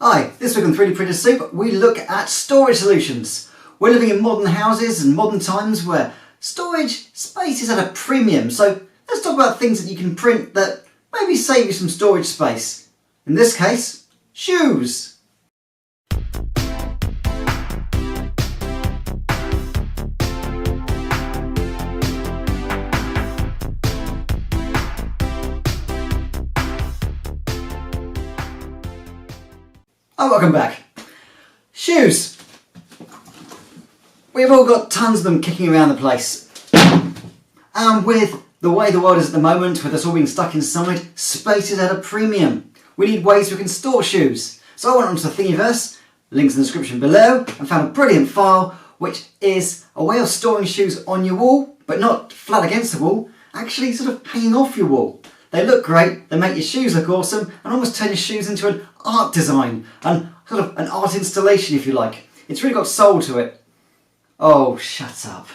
Hi, this week on 3D Printer Soup we look at storage solutions. We're living in modern houses and modern times where storage space is at a premium, so let's talk about things that you can print that maybe save you some storage space. In this case, shoes. Oh, welcome back. Shoes. We've all got tons of them kicking around the place. And with the way the world is at the moment, with us all being stuck inside, space is at a premium. We need ways we can store shoes. So I went onto the Thingiverse, links in the description below, and found a brilliant file which is a way of storing shoes on your wall, but not flat against the wall, actually sort of hanging off your wall. They look great, they make your shoes look awesome, and almost turn your shoes into an art design, and sort of an art installation if you like. It's really got soul to it. Oh, shut up.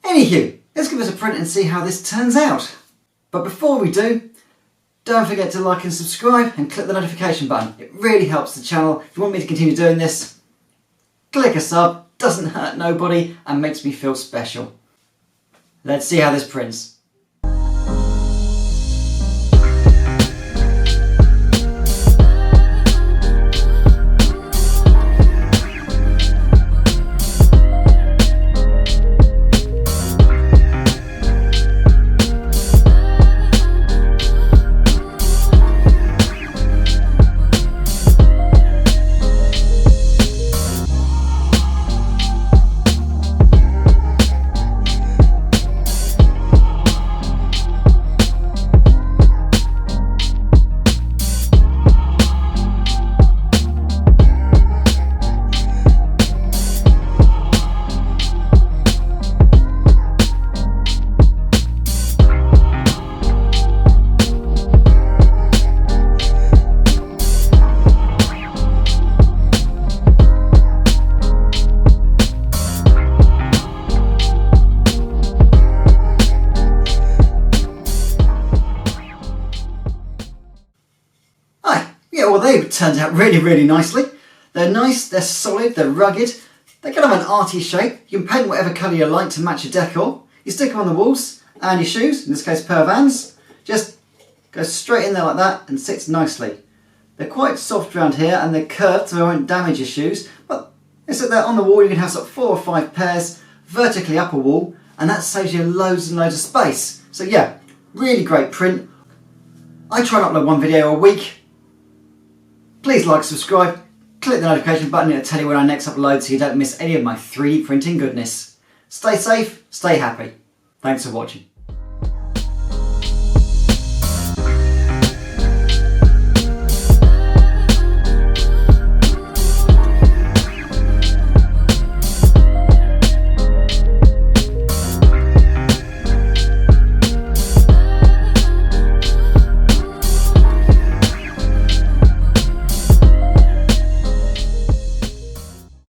Anywho, let's give us a print and see how this turns out. But before we do, don't forget to like and subscribe and click the notification button. It really helps the channel. If you want me to continue doing this, click a sub, doesn't hurt nobody and makes me feel special. Let's see how this prints. Well, they turned out really nicely. They're nice, they're solid, they're rugged. They're kind of an arty shape. You can paint whatever colour you like to match your decor. You stick them on the walls, and your shoes, in this case a pair of Vans, just go straight in there like that and sits nicely. They're quite soft around here and they're curved so they won't damage your shoes, but they sit there on the wall. You can have sort of 4 or 5 pairs vertically up a wall, and that saves you loads and loads of space. So yeah, really great print. I try and upload 1 video a week. Please like, subscribe, click the notification button, it'll tell you when I next upload so you don't miss any of my 3D printing goodness. Stay safe, stay happy. Thanks for watching.